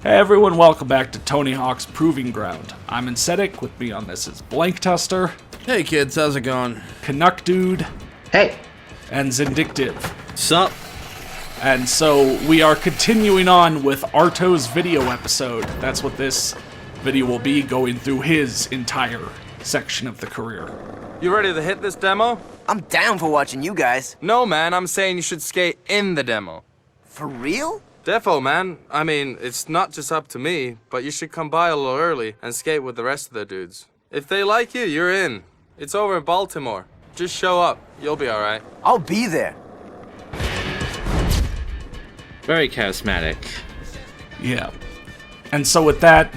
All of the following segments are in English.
Hey everyone, welcome back to Tony Hawk's Proving Ground. I'm Insetic, with me on this is Blank Tester. Hey kids, how's it going? Canuck Dude. Hey. And Zindictive. Sup? And so we are continuing on with Arto's video episode. That's what this video will be, going through his entire section of the career. You ready to hit this demo? I'm down for watching you guys. No, man, I'm saying you should skate in the demo. For real? Defo, man. I mean, it's not just up to me, but you should come by a little early and skate with the rest of the dudes. If they like you, you're in. It's over in Baltimore. Just show up. You'll be alright. I'll be there. Very charismatic. Yeah. And so with that,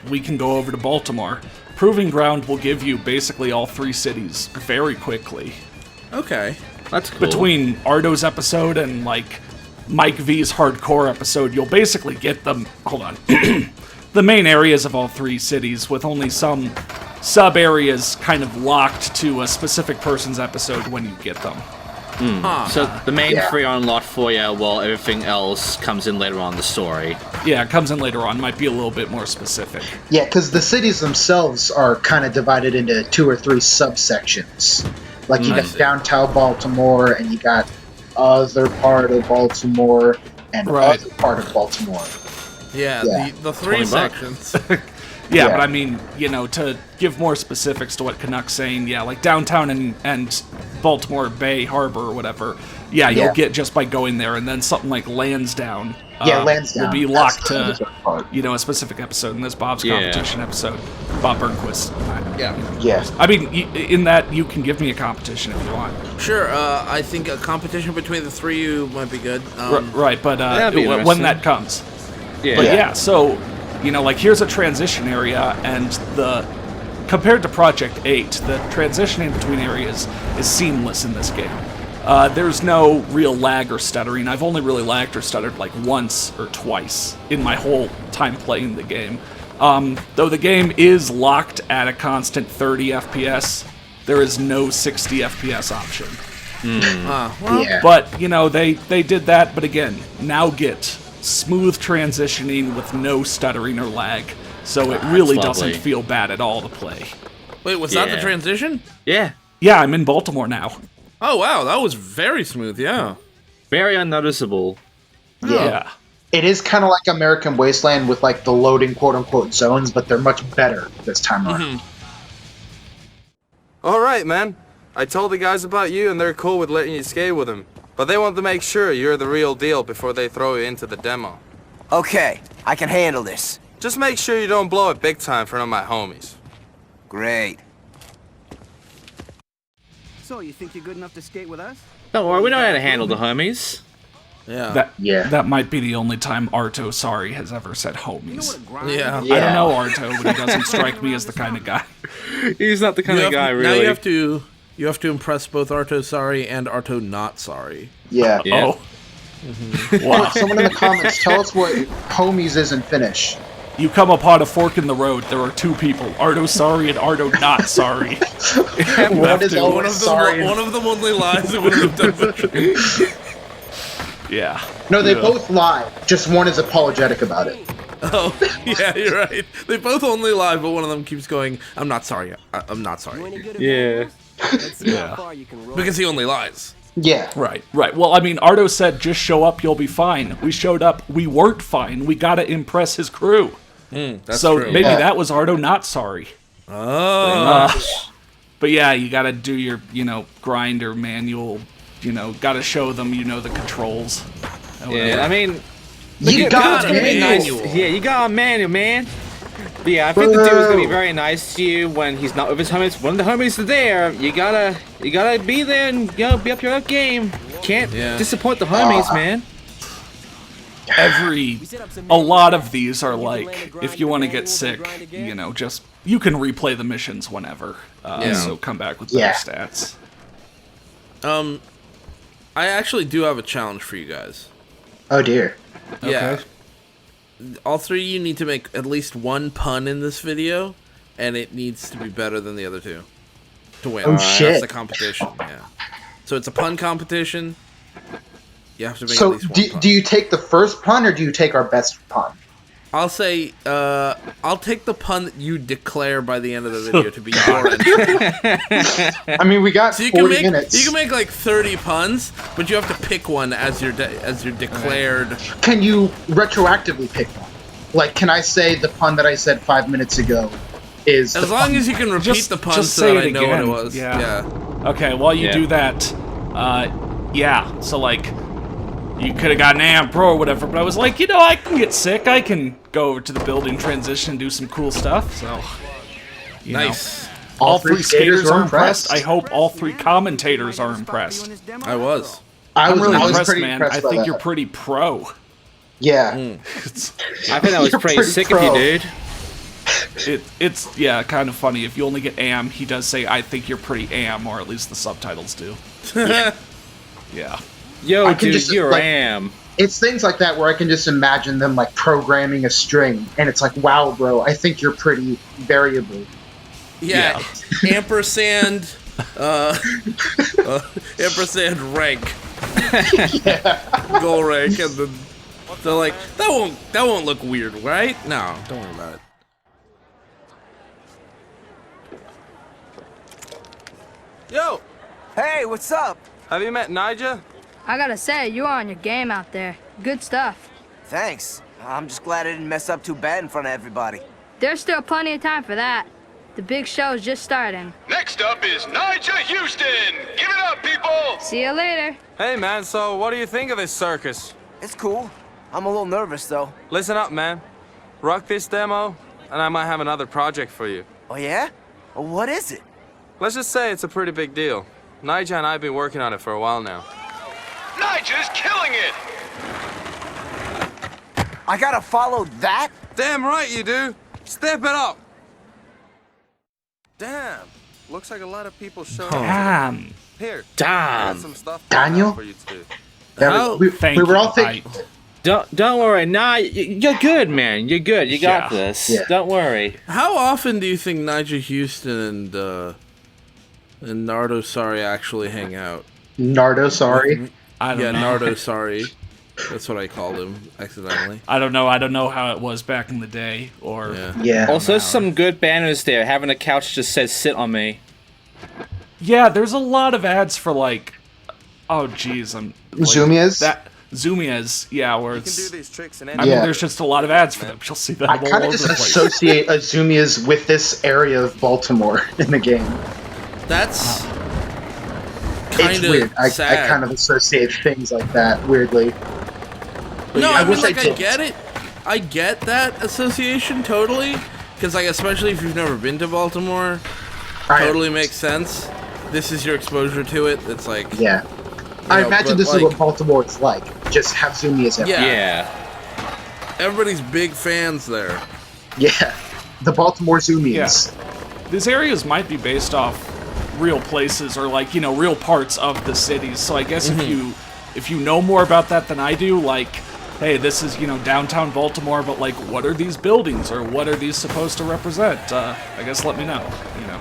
we can go over to Baltimore. Proving Ground will give you basically all three cities very quickly. Okay. That's cool. Between Arto's episode and, Mike V's hardcore episode, you'll basically get them, the main areas of all three cities, with only some sub-areas kind of locked to a specific person's episode when you get them. So the main three are unlocked for you, while everything else comes in later on in the story. Yeah, it comes in later on, might be a little bit more specific. Yeah, because the cities themselves are kind of divided into 2 or 3 subsections. Like, you got downtown Baltimore, and you got other part of Baltimore, and other part of Baltimore. Yeah. The 3 sections. Yeah, but I mean, to give more specifics to what Canuck's saying, like downtown and Baltimore Bay Harbor or whatever, you'll get just by going there, and then something like Lansdowne, Lansdowne will be locked to a specific episode, and this Bob's competition episode, Bob Burnquist. I mean, in that, you can give me a competition if you want. Sure, I think a competition between the 3 of you might be good. Right, but when that comes. So, here's a transition area, and compared to Project 8, the transitioning between areas is seamless in this game. There's no real lag or stuttering. I've only really lagged or stuttered once or twice in my whole time playing the game. Though the game is locked at a constant 30 FPS, there is no 60 FPS option. But, they did that, but again, now get smooth transitioning with no stuttering or lag, so it really doesn't feel bad at all to play. Wait, was that the transition? Yeah. Yeah, I'm in Baltimore now. Oh, wow, that was very smooth, yeah. Very unnoticeable. Yeah. It is kind of like American Wasteland with, the loading quote-unquote zones, but they're much better this time around. Alright, man. I told the guys about you, and they're cool with letting you skate with them. But they want to make sure you're the real deal before they throw you into the demo. Okay, I can handle this. Just make sure you don't blow it big time for none of my homies. Great. So, you think you're good enough to skate with us? Don't worry, we know how to handle the homies. That might be the only time Arto Saari has ever said homies. Yeah. I don't know Arto, but he doesn't strike me as the kind of guy. He's not the kind of guy, really. Now you have to impress both Arto Saari and Arto Not Sorry. Yeah. Oh. Wow. Someone in the comments, tell us what homies is in Finnish. You come upon a fork in the road, there are 2 people, Arto Saari and Arto Not Sorry. What is always sorry? One of them only lies and one of them doesn't. Yeah. No, they both lie. Just one is apologetic about it. Oh, yeah, you're right. They both only lie, but one of them keeps going, I'm not sorry. I'm not sorry. Yeah. Because he only lies. Yeah. Right. Well, I mean, Arto said, just show up, you'll be fine. We showed up, we weren't fine. We gotta impress his crew. That's so true. Maybe that was Arto Not Sorry. Oh. But yeah, you gotta do your, grinder manual, gotta show them, the controls. Yeah, I mean... You got a manual. Yeah, you got a manual, man. But yeah, I think the dude is gonna be very nice to you when he's not with his homies. When the homies are there, you gotta be there and be up your game. Can't disappoint the homies, man. A lot of these are if you want to get sick, just you can replay the missions whenever. So come back with better stats. I actually do have a challenge for you guys. Oh dear. Yeah. Okay. All 3 of you need to make at least 1 pun in this video, and it needs to be better than the other 2 to win. Oh, shit. That's the competition, yeah. So it's a pun competition. You have to make at least 1 pun. Do you take the first pun, or do you take our best pun? I'll say, I'll take the pun that you declare by the end of the video to be your entry. I mean, we got So 40 minutes. You can make like 30 puns, but you have to pick one as your declared. Can you retroactively pick one? Like, can I say the pun that I said 5 minutes ago is As long as you can repeat the pun just so say that I it know what it again. was. Yeah. Okay, while you do that, yeah, so like, you could have gotten AM Pro or whatever, but I was like, you know, I can get sick, I can go over to the building transition and do some cool stuff, so, you Nice. know. All three skaters are impressed. I hope all three commentators are impressed. I was. I'm really impressed, pretty man. impressed I by think that. you're pretty pro. Yeah. I think that was You're pretty pretty sick pro. of you, dude. It's yeah, kind of funny. If you only get AM, he does say, I think you're pretty AM, or at least the subtitles do. Yeah. Yo, I can dude, just, you're like- am. It's things like that where I can just imagine them like programming a string, and it's like, wow, bro, I think you're pretty variable. Yeah. Ampersand. Ampersand rank. Goal rank, and then they're like, that won't look weird, right? No, don't worry about it. Yo, Hey, what's up? have you met Nyjah? I gotta say, you are on your game out there. Good stuff. Thanks. I'm just glad I didn't mess up too bad in front of everybody. There's still plenty of time for that. The big show's just starting. Next up is Nyjah Huston. Give it up, people. See you later. Hey, man, so what do you think of this circus? It's cool. I'm a little nervous, though. Listen up, man. Rock this demo, and I might have another project for you. Oh, yeah? Well, what is it? Let's just say it's a pretty big deal. Nyjah and I have been working on it for a while now. Nyjah's killing it. I gotta follow that? Damn right you do. Step it up. Damn. Looks like a lot of people showed up. Damn. Here. Damn. Got some stuff Daniel? for you to do. That was- Thank we were you. all thinking. Don't worry. Nah, you're good, man. You're good. You got Yeah. this. Yeah. Don't worry. How often do you think Nyjah Huston and Nardo Saari actually hang out? Nardo, sorry. I don't Yeah, know. Nardo Saari. That's what I called him accidentally. I don't know. I don't know how it was back in the day, or Yeah. Yeah. Also, there's some good banners there. Having a couch just says "sit on me." yeah. There's a lot of ads for like, oh geez, I'm like, Zumiez? That Zumiez, yeah, where You can do it's. these tricks in I any mean, Yeah. there's just a lot of ads for them. You'll see that I all kind over of the just place. associate Azumias with this area of Baltimore in the game. That's It's kind weird. I of sad. kind of associate things like that, weirdly. But No, yeah, I mean, wish like, I didn't. get it. I get that association totally. Because, like, especially if you've never been to Baltimore, I- totally makes sense. This is your exposure to it. It's like, Yeah. I know, imagine but, this is like- what Baltimore is like. Just have Zumiez everywhere. Yeah. Yeah. everybody's big fans there. Yeah. The Baltimore Zumiez. These areas might be based off real places or like, you know, real parts of the cities. So I guess if you know more about that than I do, like, hey, this is, you know, downtown Baltimore, but like, what are these buildings or what are these supposed to represent? I guess let me know, you know.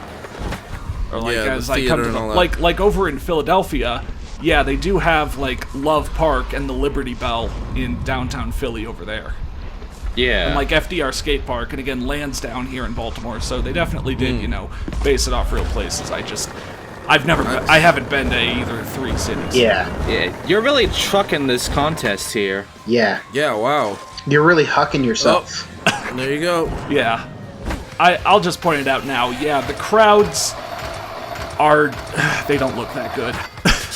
Or like, Yeah, the as I come theater to and the, all that. like over in Philadelphia, yeah, they do have like Love Park and the Liberty Bell in downtown Philly over there. Yeah. And like FDR Skate Park, and again, Lansdowne here in Baltimore. So they definitely did, you know, base it off real places. I haven't been to either three cities. Yeah. Yeah. You're really trucking this contest here. Yeah. Yeah, wow. You're really hucking yourself. There you go. Yeah. I'll just point it out now. Yeah, the crowds are, they don't look that good.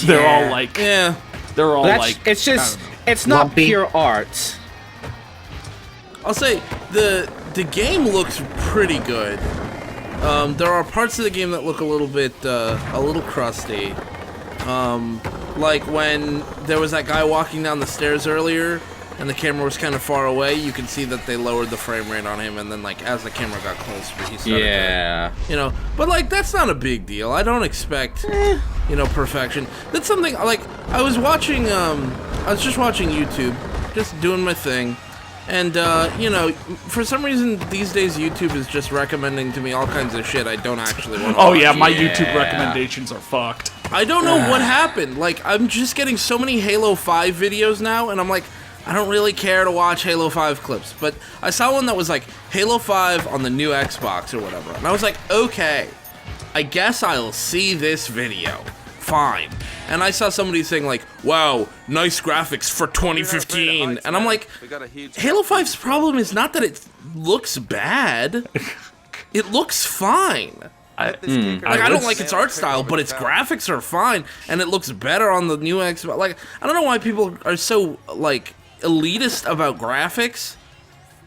They're all like, Yeah. they're all That's, like, it's just, I don't know. it's not Lumpy. pure art. I'll say the game looks pretty good. There are parts of the game that look a little bit a little crusty. Like when there was that guy walking down the stairs earlier and the camera was kind of far away, you can see that they lowered the frame rate on him, and then like as the camera got closer, he started Yeah. to, you know, but like that's not a big deal. I don't expect you know, perfection. That's something like I was just watching YouTube, just doing my thing. And, you know, for some reason these days YouTube is just recommending to me all kinds of shit I don't actually want to Oh watch. yeah, my YouTube recommendations are fucked. I don't know what happened. Like, I'm just getting so many Halo 5 videos now, and I'm like, I don't really care to watch Halo 5 clips, but I saw one that was like Halo 5 on the new Xbox or whatever, and I was like, okay, I guess I'll see this video. Fine. And I saw somebody saying like, wow, nice graphics for 2015, and I'm like, Halo 5's problem is not that it looks bad, it looks fine. I don't like its art style, but its graphics are fine, and it looks better on the new Xbox. Like, I don't know why people are so, like, elitist about graphics,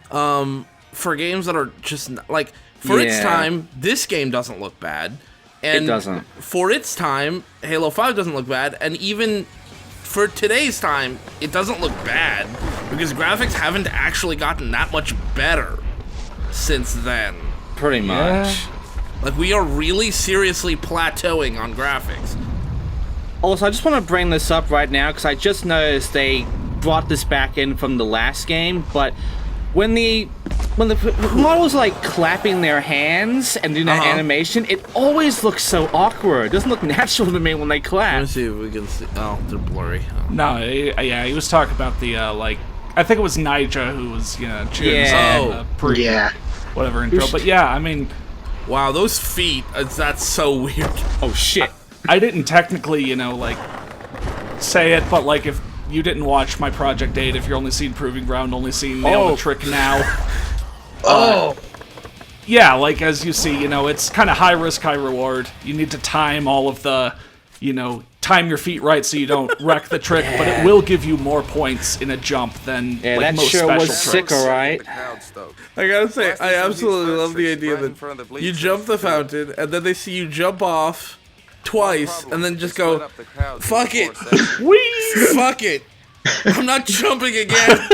for games that are just, like, for its time, this game doesn't look bad. And it doesn't. For its time, Halo 5 doesn't look bad, and even for today's time, it doesn't look bad, because graphics haven't actually gotten that much better since then. Pretty much. Like, we are really seriously plateauing on graphics. Also, I just want to bring this up right now, because I just noticed they brought this back in from the last game, but when the models like clapping their hands and doing that animation, it always looks so awkward. It doesn't look natural to me when they clap. Let me see if we can see. Oh, they're blurry. No, he was talking about the, like, I think it was Nyjah who was, cheering whatever intro. But yeah, I mean... Wow, those feet, that's so weird. Oh, shit. I didn't technically, like, say it, but, like, if you didn't watch my Project 8, if you're only seeing Proving Ground, only seeing Nail the Trick now. Yeah, like, as you see, it's kind of high risk, high reward. You need to time all of the, time your feet right so you don't wreck the trick, but it will give you more points in a jump than like, most special tricks. Sick, alright. I gotta say, I absolutely love the idea that you jump the fountain, and then they see you jump off twice, and then just go, fuck it, fuck it, I'm not jumping again.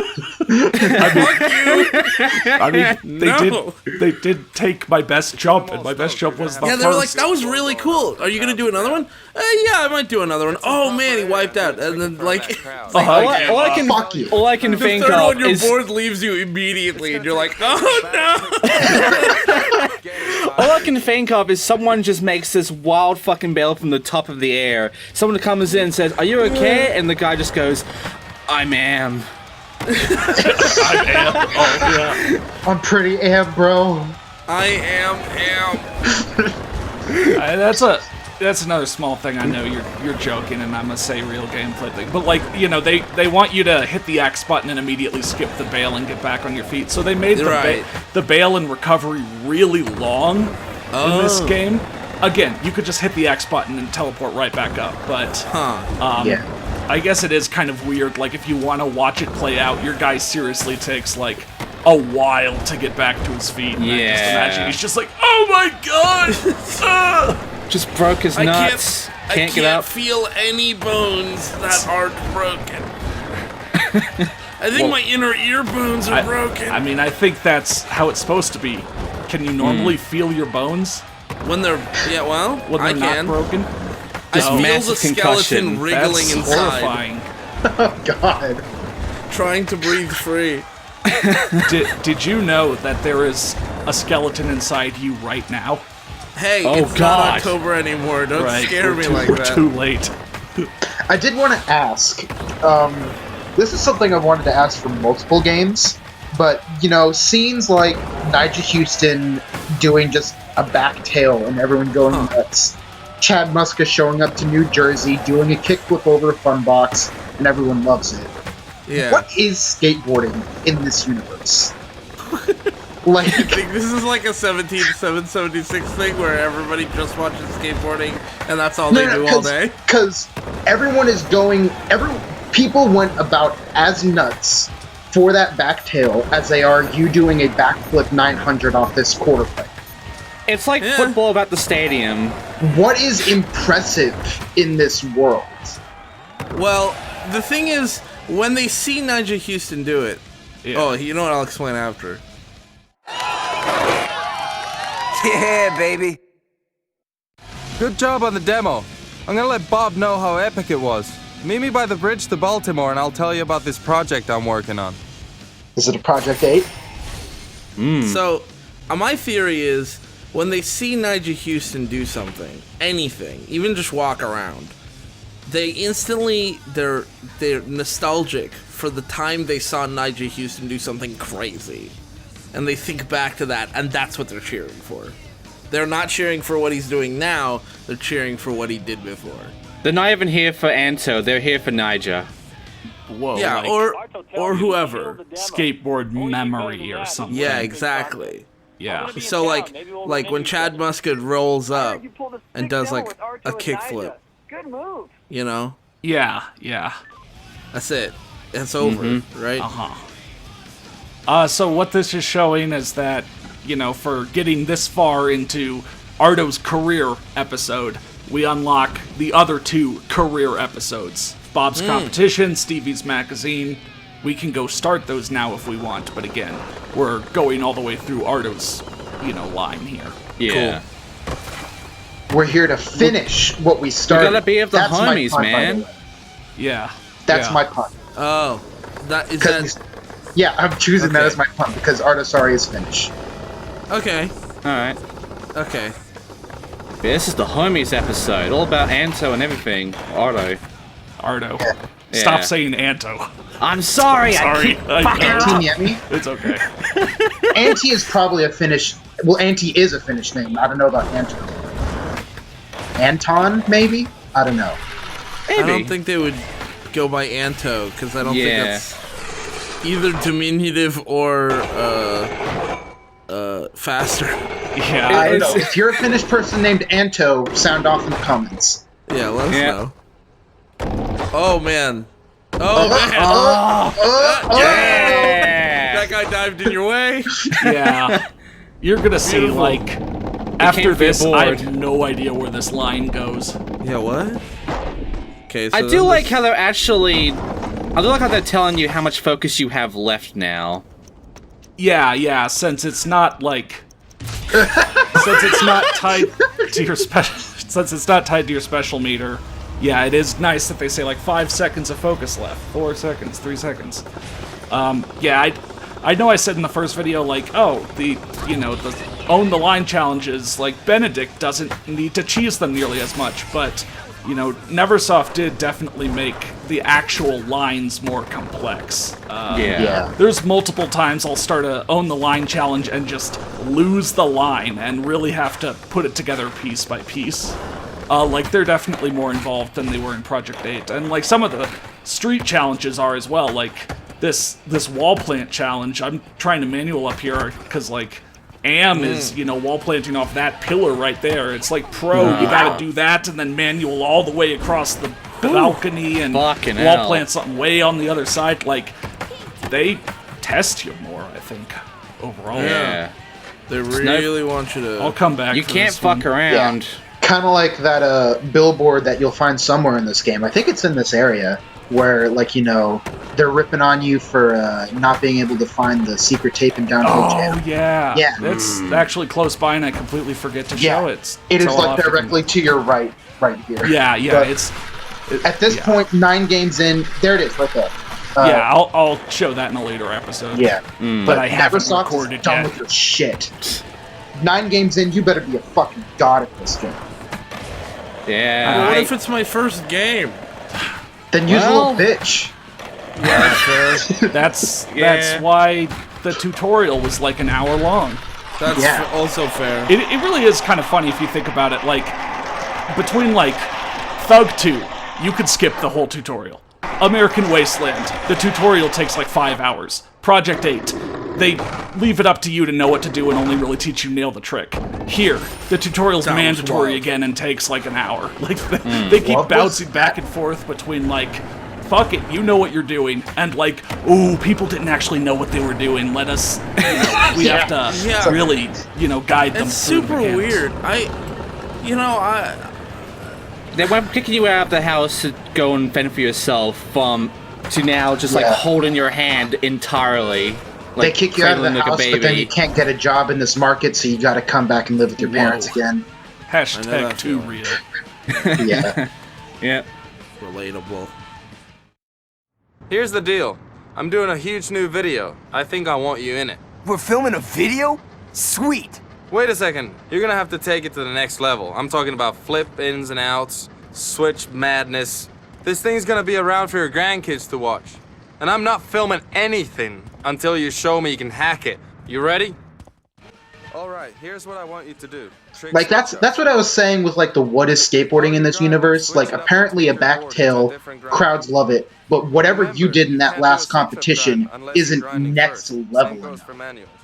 They did take my best jump, and my best jump was the first. They were like, that was really cool. Are you gonna do another one? Yeah, I might do another one. Oh man, he wiped out, and then like, all I can think the third of one, your is board leaves you immediately, and you're like, oh no. All I can think of is someone just makes this wild fucking bail from the top of the air. Someone comes in and says, "Are you okay?" And the guy just goes, "I am." I'm pretty am, bro. I am. That's another small thing. I know you're joking, and I'm gonna say real gameplay thing, but like they want you to hit the X button and immediately skip the bail and get back on your feet. So they made the bail and recovery really long in this game. Again, you could just hit the X button and teleport right back up, but I guess it is kind of weird. Like if you want to watch it play out, your guy seriously takes like a while to get back to his feet. And I just imagine he's just like, oh my god. Just broke his nuts. I Can't get up. feel any bones that aren't broken. I think my inner ear bones are broken. I mean, I think that's how it's supposed to be. Can you normally feel your bones? When they're when they're not broken? I feel the skeleton wriggling That's inside. Horrifying. Oh god. Trying to breathe free. Did you know that there is a skeleton inside you right now? Hey, it's not October anymore. Don't scare me like that. We're too late. I did want to ask. This is something I've wanted to ask for multiple games, but scenes like Nyjah Huston doing just a back tail and everyone going nuts. Chad Muska showing up to New Jersey, doing a kickflip over a fun box, and everyone loves it. Yeah. What is skateboarding in this universe? Like, I think this is like a 776 thing where everybody just watches skateboarding and that's all they do all day. Because everyone is people went about as nuts for that back tail as they are you doing a backflip 900 off this quarter pipe. It's like football about the stadium. What is impressive in this world? Well, the thing is, when they see Nyjah Huston do it, oh, you know what? I'll explain after. Yeah, baby. Good job on the demo. I'm gonna let Bob know how epic it was. Meet me by the bridge to Baltimore and I'll tell you about this project I'm working on. Is it a Project 8? So, my theory is, when they see Nyjah Huston do something, anything, even just walk around, they're nostalgic for the time they saw Nyjah Huston do something crazy, and they think back to that, and that's what they're cheering for. They're not cheering for what he's doing now. They're cheering for what he did before. They're not even here for Arto. They're here for Nyjah. Whoa. Yeah, like or whoever. skateboard memory or something. Yeah, exactly. Yeah. So like when Chad Musket rolls up and does like a kickflip. Good move. You know? Yeah. That's it. It's over, right? So what this is showing is that, for getting this far into Arto's career episode, we unlock the other 2 career episodes. Bob's Competition, Stevie's Magazine. We can go start those now if we want, but again, we're going all the way through Arto's, line here. Yeah. Cool. We're here to finish what we started. You gotta be of the homies, man. Yeah. That's my pun. Oh, that is that. Yeah, I'm choosing that as my pun because Arto is finished. Okay. All right. Okay. Yeah, this is the homies episode, all about Arto and everything. Arto. Yeah. Stop saying Arto. I'm sorry. Sorry. Anti-Miami? It's okay. Anti is probably a Finnish. Well, Anti is a Finnish name. I don't know about Anto. Anton, maybe? I don't know. Maybe. I don't think they would go by Anto because I don't think that's either diminutive or faster. Yeah. I don't know. If you're a Finnish person named Anto, sound off in the comments. Yeah, let us know. Oh man. That guy dived in your way. Yeah. You're gonna see, after this, I have no idea where this line goes. Yeah, what? Okay, so I do like how they're actually... I do like how they're telling you how much focus you have left now. Yeah, since it's not, since it's not tied to your special meter, yeah, it is nice that they say, 5 seconds of focus left, 4 seconds, 3 seconds. Yeah, I know I said in the first video, the own the line challenges, Benedict doesn't need to cheese them nearly as much, but, Neversoft did definitely make the actual lines more complex. There's multiple times I'll start a own the line challenge and just lose the line and really have to put it together piece by piece. They're definitely more involved than they were in Project 8, and, some of the street challenges are as well, this wall plant challenge. I'm trying to manual up here because Am is wall planting off that pillar right there. It's pro. You gotta do that and then manual all the way across the balcony and wall plant something way on the other side. They test you more, I think, overall. Yeah. They really want you to. I'll come back. You can't fuck around. Yeah. Kind of like that billboard that you'll find somewhere in this game. I think it's in this area where they're ripping on you for not being able to find the secret tape in Downhill Jam. Oh, yeah. Yeah. That's actually close by, and I completely forget to show it. It is directly to your right here. Yeah, But at this point, 9 games in, there it is, right there. I'll show that in a later episode. Yeah. But I haven't Neversoft recorded is done yet. with your shit. 9 games in, you better be a fucking god at this game. Yeah. What if it's my first game? Then use a little bitch. Yeah, fair. That's why the tutorial was an hour long. That's also fair. It really is kind of funny if you think about it. Between Thug 2, you could skip the whole tutorial. American Wasteland, the tutorial takes 5 hours. Project 8, they leave it up to you to know what to do and only really teach you nail the trick. Here, the tutorial's mandatory again and takes an hour. They keep bouncing back and forth between fuck it, you know what you're doing, and ooh, people didn't actually know what they were doing. Let us, we have to really, guide them. It's super weird. They went kicking you out of the house to go and fend for yourself, to now just holding your hand entirely. They kick you out of the house, but then you can't get a job in this market, so you got to come back and live with your parents again. Hashtag too real. Yeah. Yeah. Relatable. Here's the deal. I'm doing a huge new video. I think I want you in it. We're filming a video? Sweet. Wait a second. You're gonna have to take it to the next level. I'm talking about flip ins and outs, switch madness, This thing's gonna be around for your grandkids to watch. And I'm not filming anything until you show me you can hack it. You ready? Alright, here's what I want you to do. Like, that's what I was saying with, like, the what is skateboarding in this universe. Like, apparently a backtail, crowds love it, but whatever you did in that last competition isn't next level enough.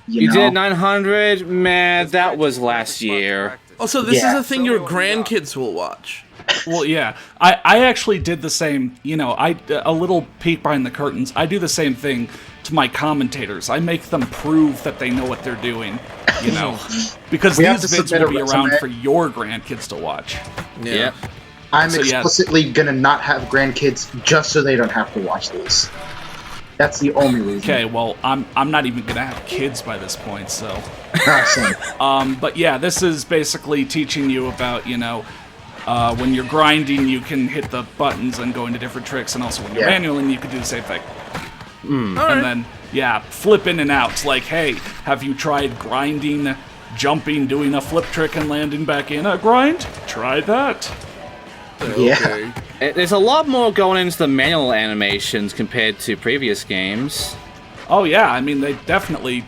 You did 900? Man, that was last year. Also, this is a thing your grandkids will watch. Well, yeah. I actually did the same, you know, a little peek behind the curtains. I do the same thing to my commentators. I make them prove that they know what they're doing, you know, because these vids will be around for your grandkids to watch. Yeah. I'm explicitly gonna not have grandkids just so they don't have to watch these. That's the only reason. Okay, well, I'm not even gonna have kids by this point, so. But yeah, this is basically teaching you about, you know, when you're grinding, you can hit the buttons and go into different tricks, and also when you're manualing, you can do the same thing. And then, yeah, flip in and out. Like, hey, have you tried grinding, jumping, doing a flip trick, and landing back in a grind? Try that. Yeah. There's a lot more going into the manual animations compared to previous games. Oh, yeah, I mean, they definitely,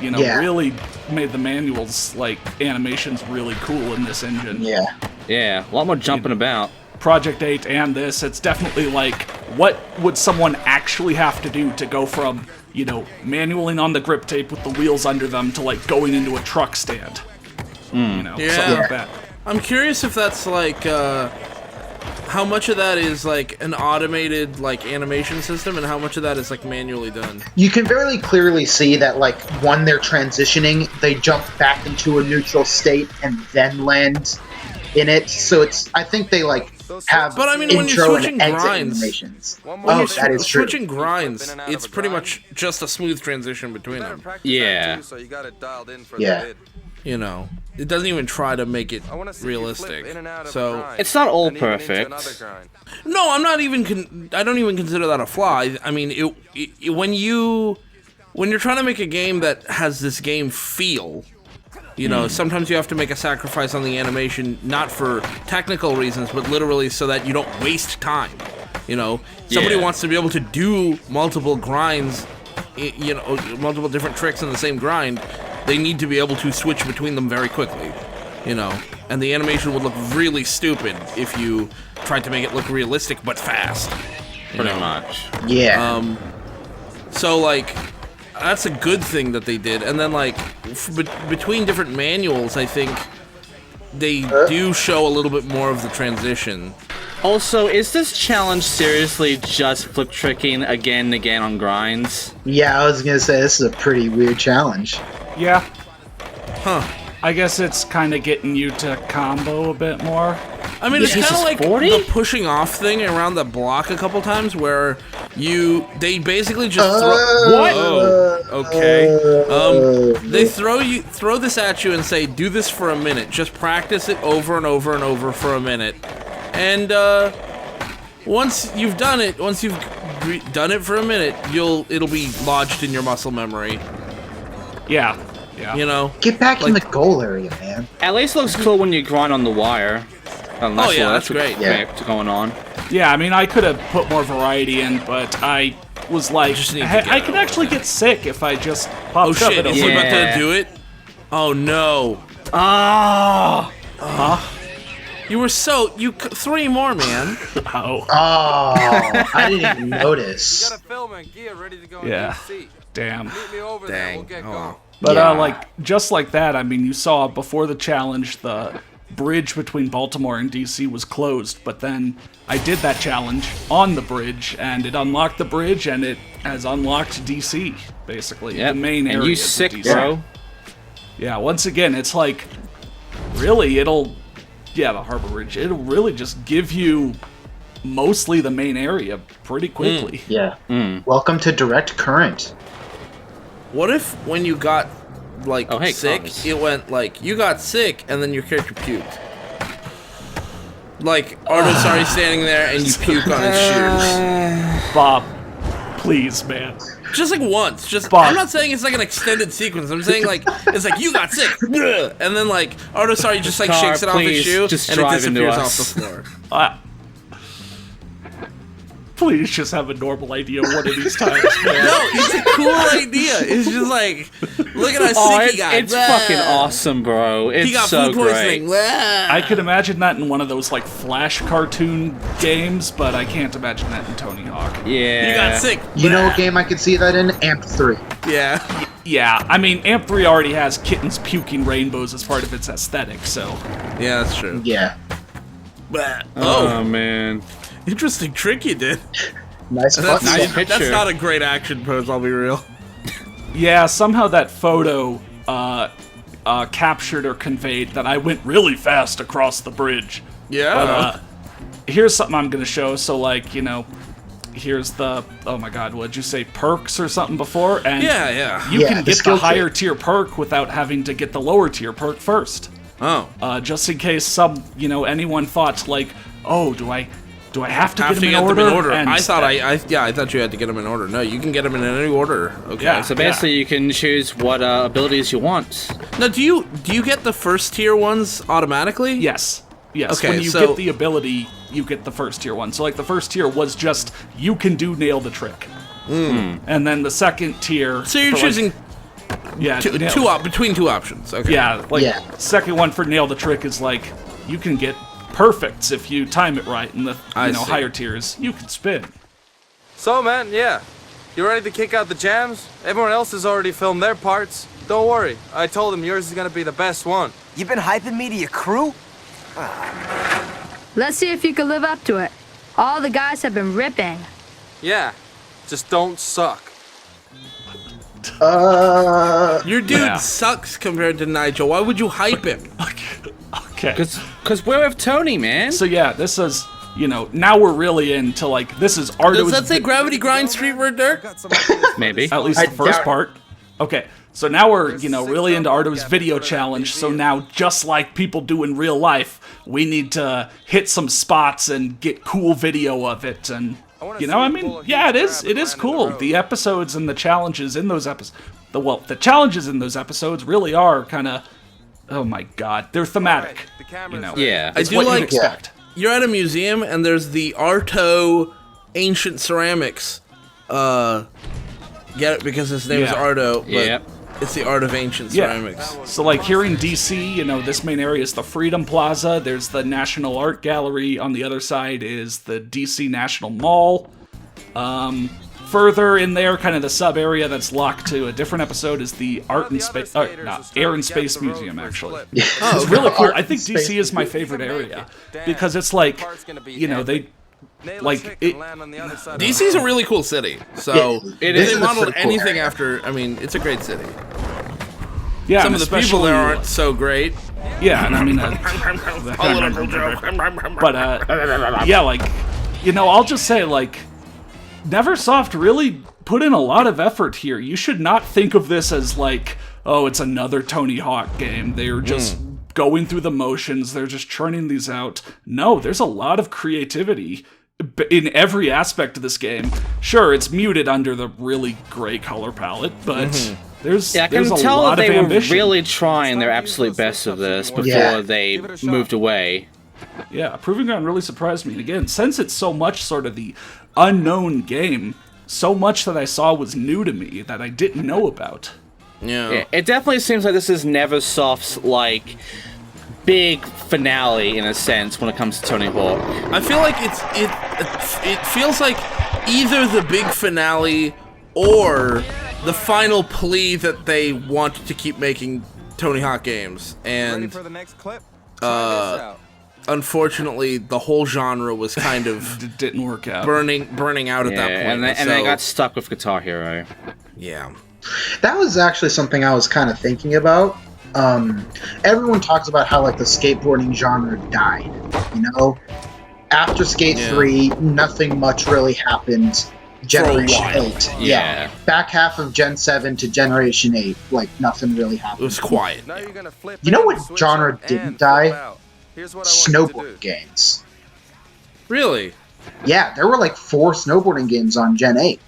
you know, really made the manuals, like, animations really cool in this engine. Yeah. Yeah, a lot more jumping about. Project 8 and this, it's definitely like, what would someone actually have to do to go from, you know, manualing on the grip tape with the wheels under them to, like, going into a truck stand? You know, something like that. I'm curious if that's, like, how much of that is, like, an automated, like, animation system, and how much of that is, like, manually done? You can very clearly see that, like, when they're transitioning, they jump back into a neutral state and then land in it. So it's, I think they, like, have but I mean, when you're switching grinds, animations. When you're that is true. switching grinds, it's pretty much just a smooth transition between them. Yeah. Yeah. You know, it doesn't even try to make it realistic. So it's not all perfect. No, I'm not even. I don't even consider that a flaw. I mean, when you're trying to make a game that has this game feel. You know, sometimes you have to make a sacrifice on the animation, not for technical reasons, but literally so that you don't waste time. You know, somebody wants to be able to do multiple grinds, you know, multiple different tricks in the same grind. They need to be able to switch between them very quickly, you know. And the animation would look really stupid if you tried to make it look realistic but fast. Pretty much. Yeah. So, like, that's a good thing that they did. And then, like, between different manuals, I think they do show a little bit more of the transition. Also, is this challenge seriously just flip tricking again and again on grinds? Yeah, I was gonna say, this is a pretty weird challenge. Yeah. Huh. I guess it's kind of getting you to combo a bit more. I mean, it's kind of like the pushing off thing around the block a couple times where they basically just throw... What? Oh, okay. They throw this at you and say, do this for a minute. Just practice it over and over and over for a minute. And once you've done it for a minute, it'll be lodged in your muscle memory. Yeah. Yeah. You know? Get back in the goal area, man. At least it looks cool when you grind on the wire. That's great. What's going on. Yeah, I mean, I could have put more variety in, but I was like, I could actually get sick if I just popped Oh shit, is he about to do it? Oh no. Ah! Huh? You 3 more, man. Oh. Oh, I didn't even notice. You got a film and gear ready to go. Yeah. Damn. Meet me over there. We'll get going. But like, just like that, I mean, you saw before the challenge, the bridge between Baltimore and DC was closed, but then I did that challenge on the bridge, and it unlocked the bridge, and it has unlocked DC, basically. The main area. And you sick, bro. Yeah, once again, it's like, really, the Harbor Bridge, it'll really just give you mostly the main area pretty quickly. Yeah. Welcome to Direct Current. What if when you got, like, sick, crumbs. it went, like, you got sick, and then your character puked? Like, Arto Saari standing there, and you puke on his shoes. Bob, please, man. Just, like, once. Bob. I'm not saying it's, like, an extended sequence. I'm saying, like, it's like, you got sick, and then, like, Arto Saari just, like, shakes it off his shoe, and it disappears off the floor. Please just have a normal idea one of these times, man. No, it's a cool idea. It's just like, look at how sick he got. It's fucking awesome, bro. It's he got so food poisoning. great. I could imagine that in one of those like Flash cartoon games, but I can't imagine that in Tony Hawk. Yeah. You got sick. You know what game I could see that in? Amp 3. Yeah. Yeah, I mean, Amp 3 already has kittens puking rainbows as part of its aesthetic, so... Yeah, that's true. Yeah. Oh, man. Interesting trick you did. Nice picture. That's not a great action pose, I'll be real. Yeah, somehow that photo captured or conveyed that I went really fast across the bridge. Yeah. But here's something I'm going to show, so like, you know... Here's the, oh my god, what'd you say, perks or something before? And you can get the higher tier perk without having to get the lower tier perk first. Oh. Just in case anyone thought like, oh, do I have to get them in order? And I thought I thought you had to get them in order. No, you can get them in any order. Okay. Yeah, so basically you can choose what abilities you want. Now, do you get the first tier ones automatically? Yes. Yes. Okay, when you get the ability, you get the first tier one. So like the first tier was just you can do nail the trick, and then the second tier. So you're choosing. Yeah, between two options. Okay. Yeah, second one for nail the trick is like you can get perfects if you time it right, and the higher tiers you can spin. So man, yeah, you ready to kick out the jams? Everyone else has already filmed their parts. Don't worry, I told them yours is gonna be the best one. You been hyping me to your crew? Let's see if you can live up to it. All the guys have been ripping. Yeah, just don't suck. Your dude sucks compared to Nyjah. Why would you hype him? Okay. Because we're with Tony, man. So yeah, this is, now we're really into like, this is Arto. Does that say Gravity Grind Street Red Dirt? Maybe. At least the first part. Okay. So now we're, really into Arto's video challenge. So now, just like people do in real life, we need to hit some spots and get cool video of it. And, it is cool. The episodes and the challenges in those episodes, the challenges in those episodes really are kind of, oh my god, they're thematic. Yeah. I do like, you're at a museum and there's the Arto Ancient Ceramics, get it because his name is Arto, but it's the Art of Ancient Ceramics. So like here in DC, this main area is the Freedom Plaza. There's the National Art Gallery. On the other side is the DC National Mall. Further in there, kind of the sub area that's locked to a different episode is the Air and Space Museum, actually. It's really cool. I think DC is my favorite area because it's like, DC's a really cool city, so they modeled anything after. I mean, it's a great city. Yeah, some of the people there aren't so great. Yeah, and I mean, I'll just say Neversoft really put in a lot of effort here. You should not think of this as like, oh, it's another Tony Hawk game. They're just going through the motions. They're just churning these out. No, there's a lot of creativity in every aspect of this game. Sure, it's muted under the really gray color palette, but there's I can a tell lot that of they ambition. were really trying their absolute best of this before they moved away. Yeah, Proving Ground really surprised me. And again, since it's so much sort of the unknown game, so much that I saw was new to me that I didn't know about. Yeah. It definitely seems like this is Neversoft's, big finale, in a sense, when it comes to Tony Hawk. I feel like it feels like either the big finale or the final plea that they want to keep making Tony Hawk games. And, ready for the next clip? Try this out. Unfortunately, the whole genre was kind of it didn't work out, burning out at that point, and they got stuck with Guitar Hero. Yeah, that was actually something I was kind of thinking about. Everyone talks about how the skateboarding genre died. After Skate 3, nothing much really happened. Generation 8, back half of Gen 7 to Generation 8, nothing really happened. It was quiet. You know what genre didn't die? Snowboard games. Really? Yeah, there were 4 snowboarding games on Gen 8.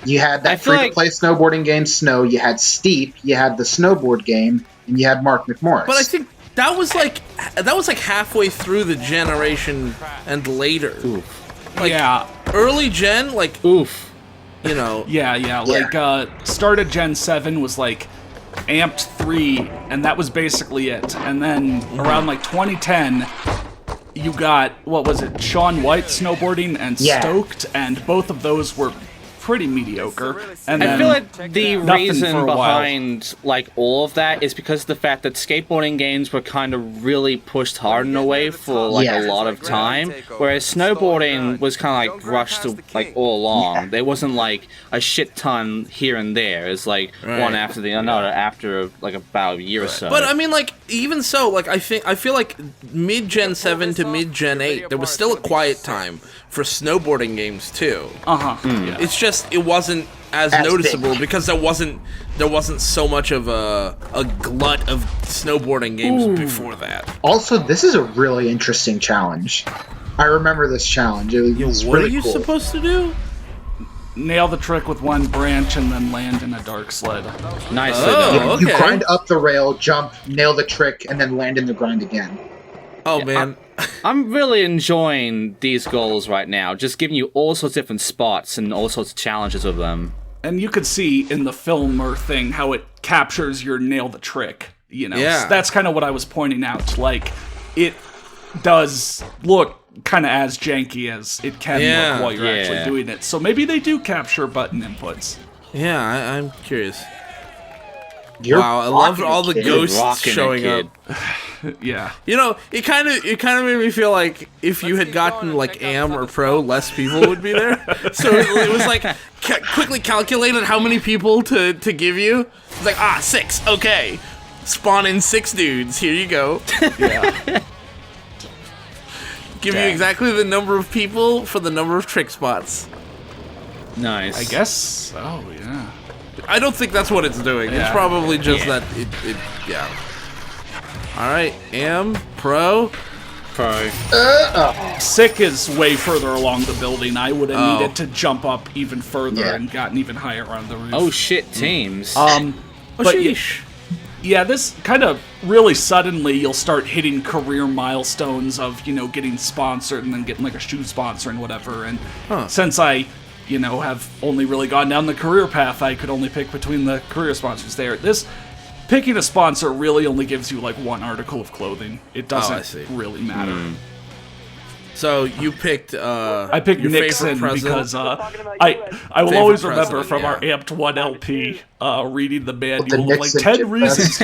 You had that free-to-play snowboarding game, Snow, you had Steep, you had the snowboard game, and you had Mark McMorris. But I think that was halfway through the generation and later. Yeah, early gen, like, oof. You know. Yeah. Like, start of Gen 7 was like Amped 3, and that was basically it. And then around like 2010, you got, what was it, Shaun White snowboarding and Stoked, and both of those were pretty mediocre. And I feel like the reason behind like all of that is because of the fact that skateboarding games were kind of really pushed hard in a way for like a lot of time, whereas snowboarding was kind of like rushed like all along. There wasn't like a shit ton here and there. It's like one after the other after like about a year or so. But I mean, like, even so, like, I feel like mid Gen 7 to mid Gen 8, there was still a quiet time for snowboarding games too. Yeah. It's just it wasn't as noticeable because there wasn't so much of a glut of snowboarding games before that. Also, this is a really interesting challenge. I remember this challenge. It was what really are you cool. supposed to do? Nail the trick with one branch and then land in a dark sled. Nicely done. You grind up the rail, jump, nail the trick, and then land in the grind again. Oh, man. I'm really enjoying these goals right now. Just giving you all sorts of different spots and all sorts of challenges with them. And you could see in the filmer thing how it captures your nail the trick. You know, that's kind of what I was pointing out. Like, it does look kind of as janky as it can look while you're actually doing it. So maybe they do capture button inputs. Yeah, I'm curious. Wow, I love all the ghosts showing up. Yeah. You know, it kind of made me feel like if you had gotten like Am or Pro, less people would be there. So it was like quickly calculated how many people to give you. It's like 6. Okay, spawn in 6 dudes. Here you go. Yeah. Give you exactly the number of people for the number of trick spots. Nice. I guess. Oh yeah. I don't think that's what it's doing. Yeah. It's probably just that it. All right, Am, Pro. Sick is way further along the building. I would have needed to jump up even further and gotten even higher on the roof. Oh shit, teams. But yeah, this kind of really suddenly you'll start hitting career milestones of, you know, getting sponsored and then getting like a shoe sponsor and whatever. And since I, you know, have only really gone down the career path, I could only pick between the career sponsors there. This picking a sponsor really only gives you like one article of clothing. It doesn't really matter. So you picked I picked your Nixon favorite because president? I will always remember president, from our Amped 1 LP reading the manual the of like Nixon 10 reasons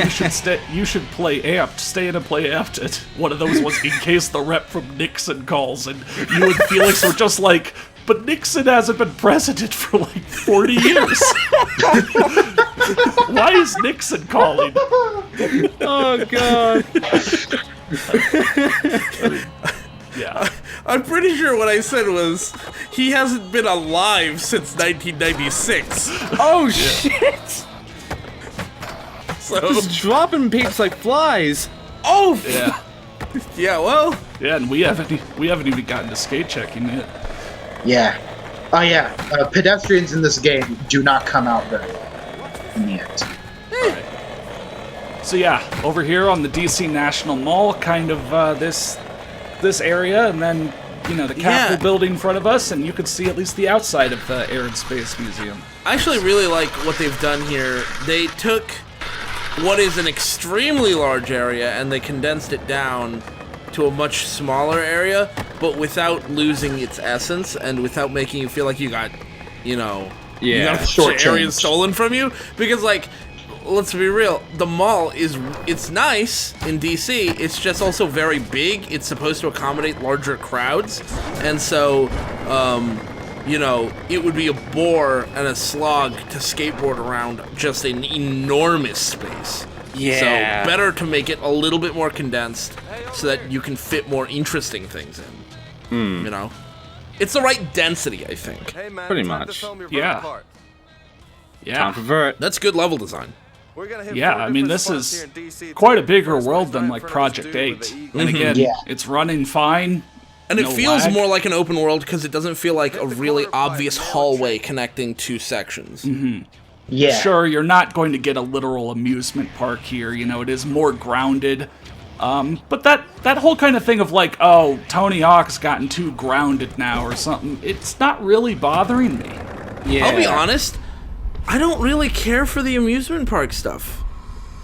you should play Amped. Stay in and play Amped. And one of those was in case the rep from Nixon calls, and you and Felix were just like, but Nixon hasn't been president for like 40 years. Why is Nixon calling? Oh god. Yeah. I'm pretty sure what I said was he hasn't been alive since 1996. Oh shit! So Just dropping peeps like flies. oh Yeah. yeah, well, Yeah, and we haven't even gotten to skate checking yet. Yeah. Oh yeah. Pedestrians in this game do not come out very well in the end. So yeah, over here on the DC National Mall, kind of this area, and then, you know, the Capitol building in front of us, and you could see at least the outside of the Air and Space Museum. I actually really like what they've done here. They took what is an extremely large area and they condensed it down to a much smaller area, but without losing its essence and without making you feel like you got, you know, you got a bunch of areas stolen from you. Because, like, let's be real, the mall it's nice in DC, it's just also very big. It's supposed to accommodate larger crowds, and so, you know, it would be a bore and a slog to skateboard around just an enormous space. Yeah. So, better to make it a little bit more condensed so that you can fit more interesting things in. You know? It's the right density, I think. Hey man, Pretty time to much. film your Yeah. part. Yeah. Convert. That's good level design. We're gonna hit Yeah, 4 I mean, different this spots is here in DC quite a too. bigger First world one's than right like in front of this Project dude with 8. the eagle. And again, Yeah. it's running fine. And it No feels lag. more like an open world because it doesn't feel like a really obvious hallway connecting two sections. Yeah. Sure, you're not going to get a literal amusement park here. You know, it is more grounded. But that whole kind of thing of like, oh, Tony Hawk's gotten too grounded now or something, it's not really bothering me. Yeah. I'll be honest, I don't really care for the amusement park stuff.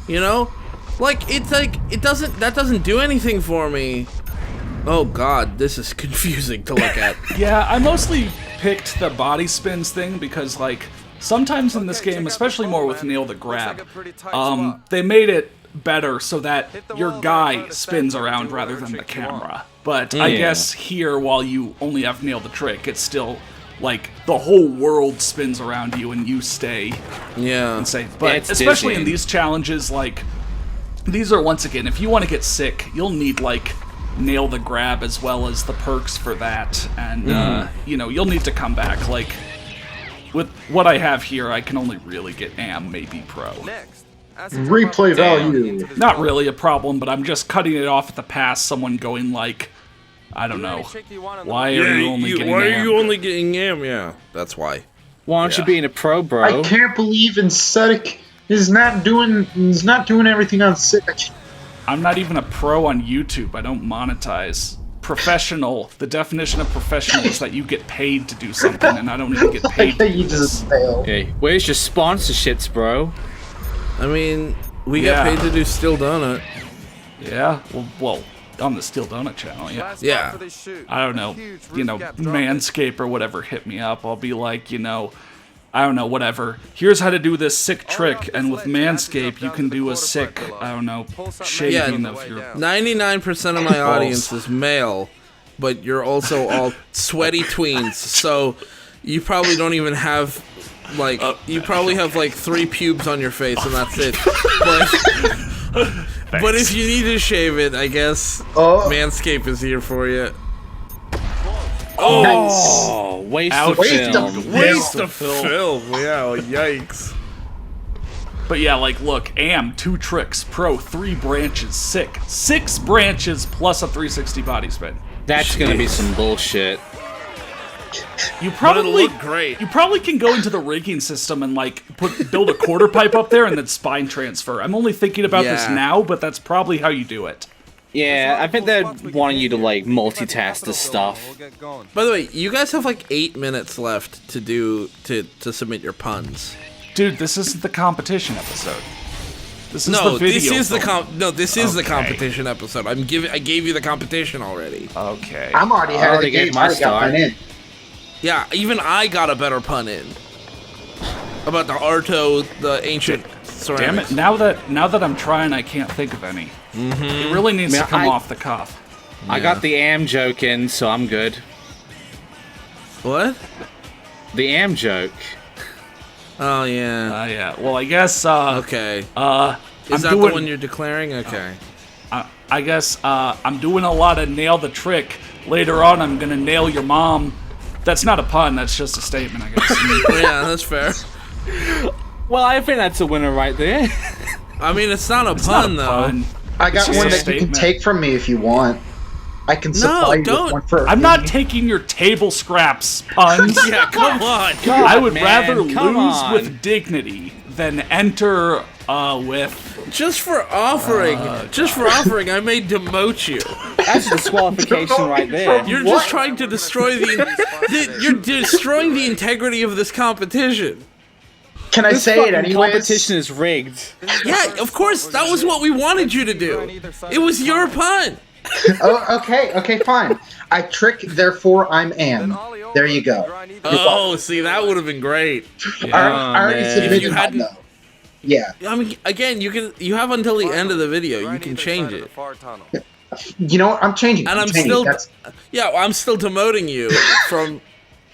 You know? Like, that doesn't do anything for me. Oh god, this is confusing to look at. Yeah, I mostly picked the body spins thing because, like, sometimes in this game, especially more with Nail the Grab, they made it better so that your guy spins around rather than the camera. But I guess here, while you only have Nail the Trick, it's still, like, the whole world spins around you and you stay insane. But especially in these challenges, like, these are, once again, if you want to get sick, you'll need, like, Nail the Grab as well as the perks for that. And, you know, you'll need to come back. Like, with what I have here, I can only really get Am, maybe Pro. Replay value. Not really a problem, but I'm just cutting it off at the pass. Someone going like, I don't know. Why are you only getting Am? Why are you only getting Am? Yeah, that's why. Why aren't you being a pro, bro? I can't believe Insetic is not doing everything on Sick. I'm not even a pro on YouTube. I don't monetize. Professional. The definition of professional is that you get paid to do something, and I don't even get paid to You just fail. Hey, where's your sponsorships, bro? I mean, we get paid to do Still Donut. Yeah? Well, on the Steel Donut channel, Yeah. I don't know. You know, Manscaped or whatever hit me up. I'll be like, you know, I don't know, whatever. Here's how to do this sick trick, and with Manscaped, you can do a sick, I don't know, shaving of your 99% of my audience is male, but you're also all sweaty tweens, so you probably don't even have, like, you probably have, like, 3 pubes on your face, and that's it. But if you need to shave it, I guess Manscaped is here for you. Oh, waste of film. Waste of film. Yeah, yikes. But yeah, like, look, Am, 2 tricks, Pro, 3 branches, sick. 6 branches plus a 360 body spin. That's gonna be some bullshit. You probably look great. You probably can go into the rigging system and like build a quarter pipe up there and then spine transfer. I'm only thinking about this now, but that's probably how you do it. Yeah, I bet they're wanting you to, like, multitask this stuff. By the way, you guys have, like, 8 minutes left to submit your puns. Dude, this isn't the competition episode. This is the video. This is the competition episode. I gave you the competition already. Okay. I'm already ahead of the game. I got mine in. Yeah, even I got a better pun in. About the Arto, the ancient ceramics. Damn it! Now that I'm trying, I can't think of any. It really needs to come off the cuff. I got the Am joke in, so I'm good. What? The Am joke. Oh yeah. Yeah. Well, I guess. Okay. Is that the one you're declaring? Okay. I guess I'm doing a lot of nail the trick. Later on, I'm gonna nail your mom. That's not a pun. That's just a statement, I guess. Yeah, that's fair. Well, I think that's a winner right there. I mean, it's not a pun, though. I got one that you can take from me if you want. I can supply you with one for I'm not taking your table scraps, puns. Yeah, come on. God, I would rather lose with dignity than enter with... Just for offering, I may demote you. That's a disqualification right there. You're just trying to destroy you're destroying the integrity of this competition. Can I say it anyways? Competition is rigged. Yeah, of course. That was what we wanted you to do. It was your pun. Okay, fine. I trick, therefore I'm Am. There you go. Oh, see, that would have been great. Yeah, I already submitted mine, though. Yeah. I mean, again, you have until the end of the video. You can change it. You know what? I'm changing. And I'm still demoting you from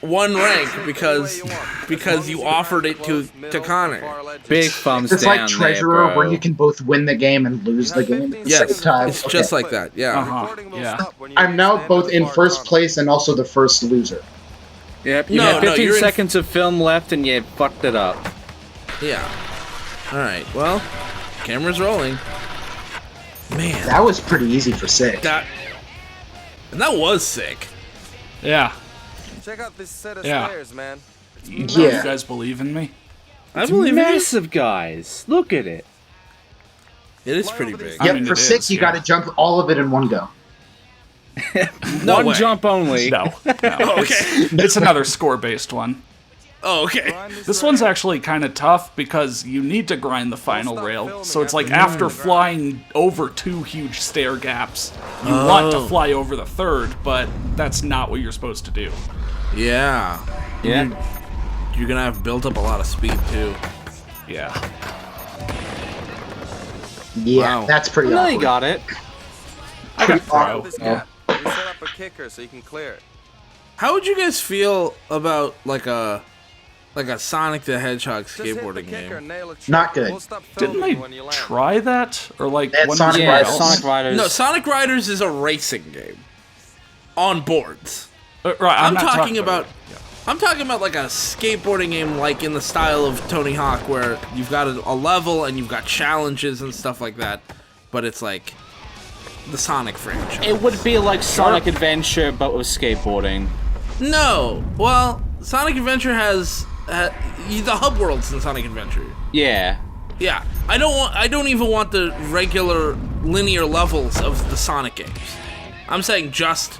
1 rank because you offered it to Connor. Big thumbs it's down. It's like Treasurer, where you can both win the game and lose the game at the same time. It's just like that. Yeah. Yeah. I'm now both in first place and also the first loser. Yep. You had 15 seconds of film left and you fucked it up. Yeah. All right. Well, camera's rolling. Man, that was pretty easy for Sick. That was sick. Yeah. Check out this set of stairs, man. You guys believe in me? I believe massive, guys. Look at it. It is pretty big. Yep, for 6, you got to jump all of it in one go. One jump only. No. Oh, okay. It's another score-based one. Oh, okay. This one's actually kind of tough because you need to grind the final rail. So it's like after flying over 2 huge stair gaps, you want to fly over the 3rd, but that's not what you're supposed to do. Yeah. Yeah. You're gonna have built up a lot of speed too. Yeah. Yeah, Wow. that's pretty No, awkward. you got it. I got pro. This gap. We set up a kicker so you can clear it. How would you guys feel about like a Sonic the Hedgehog Just hit the skateboarding kicker game? and nail it. Not good. We'll stop Didn't filming when you they land. try that? Or like That's one Sonic Yeah, Riders. Sonic Riders. No, Sonic Riders is a racing game on boards. Right, I'm not talking about. Yeah. I'm talking about like a skateboarding game, like in the style of Tony Hawk, where you've got a level and you've got challenges and stuff like that. But it's like the Sonic franchise. It would be like Sonic Adventure, but with skateboarding. No, well, Sonic Adventure has the hub worlds in Sonic Adventure. Yeah. Yeah, I don't even want the regular linear levels of the Sonic games. I'm saying just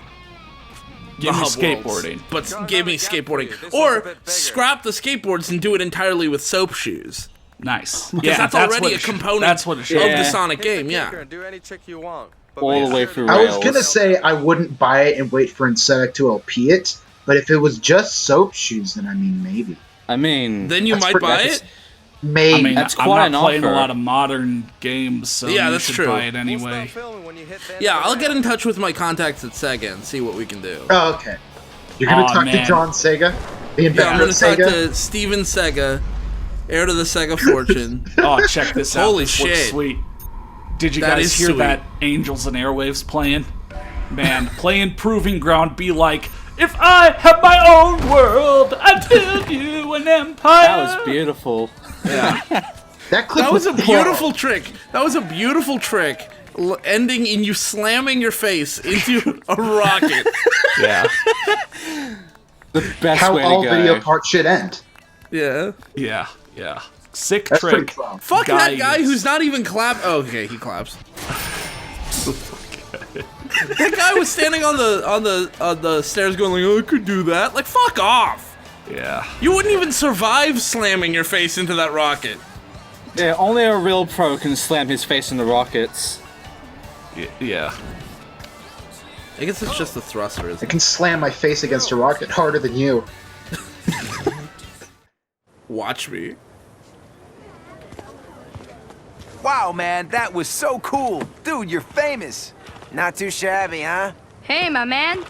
Give me hub skateboarding. worlds, but give me skateboarding, or scrap the skateboards and do it entirely with soap shoes. Nice. Because that's already what a it component That's what it should of be. the Yeah. Sonic game. Hit the Yeah. kicker and do any trick you want. But All make the way sure through to- I was rails. gonna say I wouldn't buy it and wait for Insect to LP it, but if it was just soap shoes, then I mean maybe. I mean, Then you That's might pretty- buy that's- it. Maybe. I mean, That's I'm quite not an playing offer. a lot of modern games, so Yeah, you that's should true. buy it We'll anyway. stop filming when you hit the end Yeah, of the I'll get ramp. in touch with my contacts at Sega and see what we can do. Oh, okay. You're gonna Aw, talk to man. John Sega, the Yeah, I'm inventor gonna of talk Sega. to Steven Sega, heir to the Sega fortune. Oh, check this out. Holy This looks shit. sweet. Did you That guys is hear sweet. that Angels and Airwaves playing? Man, playing Proving Ground be like, if I have my own world, I'd build you an empire. that was beautiful. That clip That was a pro. beautiful trick. That was a beautiful trick, ending in you slamming your face into a rocket. Yeah. The best How way all to go. video parts should end. Yeah. Yeah. Yeah. Sick That's pretty trick. pro. Fuck that guy Guys. who's not even clap. Oh, okay, he claps. That guy was standing on the stairs going like, "Oh, I could do that." Like, fuck off. Yeah. You wouldn't even survive slamming your face into that rocket. Yeah, only a real pro can slam his face in the rockets. Yeah. I guess it's just the thruster, I isn't it? can slam my face against a rocket harder than you. Watch me. Wow, man, that was so cool. Dude, you're famous. Not too shabby, huh? Hey, my man.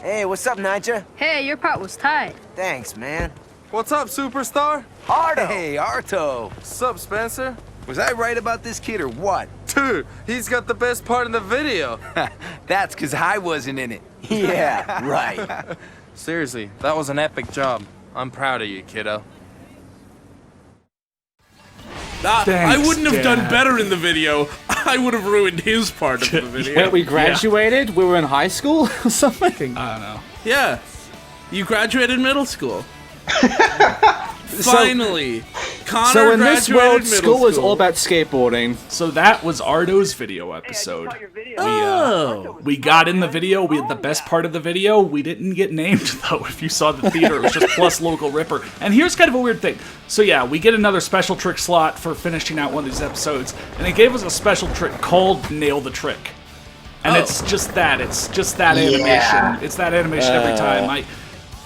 Hey, what's up, Nyjah? Hey, your part was tight. Thanks, man. What's up, superstar? Arto! Hey, Arto! Sup, Spencer? Was I right about this kid or what? Dude, he's got the best part in the video. That's because I wasn't in it. Yeah, right. Seriously, that was an epic job. I'm proud of you, kiddo. I Thanks, wouldn't have done Dad. better in the video. I would have ruined his part of the video. When we graduated, we were in high school or something. I don't know. Yeah. You graduated middle school. Finally. Connor So in this graduated world, middle school is all about skateboarding. So that was Arto's video episode. Oh. We got in the video. We had the best part of the video. We didn't get named, though. If you saw the theater, it was just plus local ripper. And here's kind of a weird thing. So yeah, we get another special trick slot for finishing out one of these episodes, and it gave us a special trick called Nail the Trick. And it's just that. It's just that animation. It's that animation every time.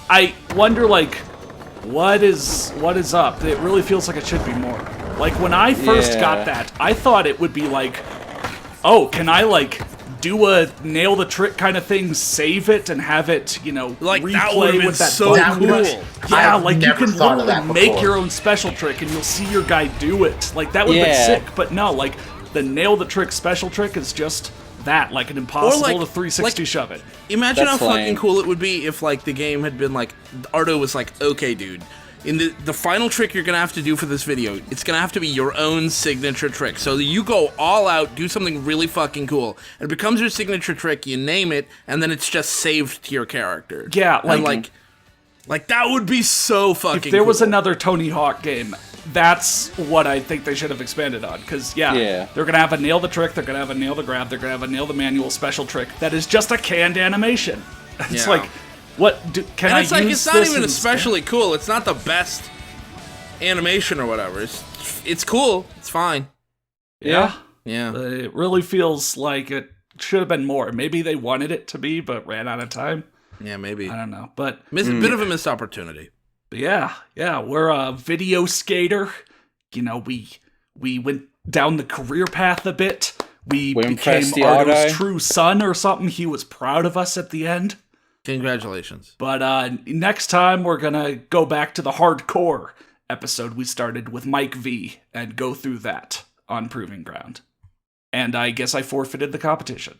I wonder, like, what is up? It really feels like it should be more. Like, when I first got that, I thought it would be like, oh, can I, like, do a nail the trick kind of thing, save it, and have it, you know, Like, that replay would've been with that so button? cool. Yeah, I've like, you never can thought of literally that make before. your own special trick, and you'll see your guy do it. Like, that would have been Yeah. sick, but no, like, the nail the trick special trick is just that, like an impossible like- to 360 like- shove it. Imagine That's how fucking lame. cool it would be if, like, the game had been like, Arto was like, okay, dude, in the final trick you're gonna have to do for this video, it's gonna have to be your own signature trick. So that you go all out, do something really fucking cool, and it becomes your signature trick, you name it, and then it's just saved to your character. Yeah, And, like like that would be so fucking if there was cool. another Tony Hawk game that's what I think they should have expanded on. Because, they're going to have a nail the trick, they're going to have a nail the grab, they're going to have a nail the manual special trick that is just a canned can. It's like, what can I use this? It's not even especially cool. It's not the best animation or whatever. It's cool. It's fine. Yeah. Yeah. It really feels like it should have been more. Maybe they wanted it to be, but ran out of time. Yeah, maybe. I don't know. But a bit of a missed opportunity. But yeah, we're a video skater. You know, we went down the career path a bit. We became Arto's true son or something. He was proud of us at the end. Congratulations. But next time we're gonna go back to the hardcore episode we started with Mike V and go through that on Proving Ground. And I guess I forfeited the competition.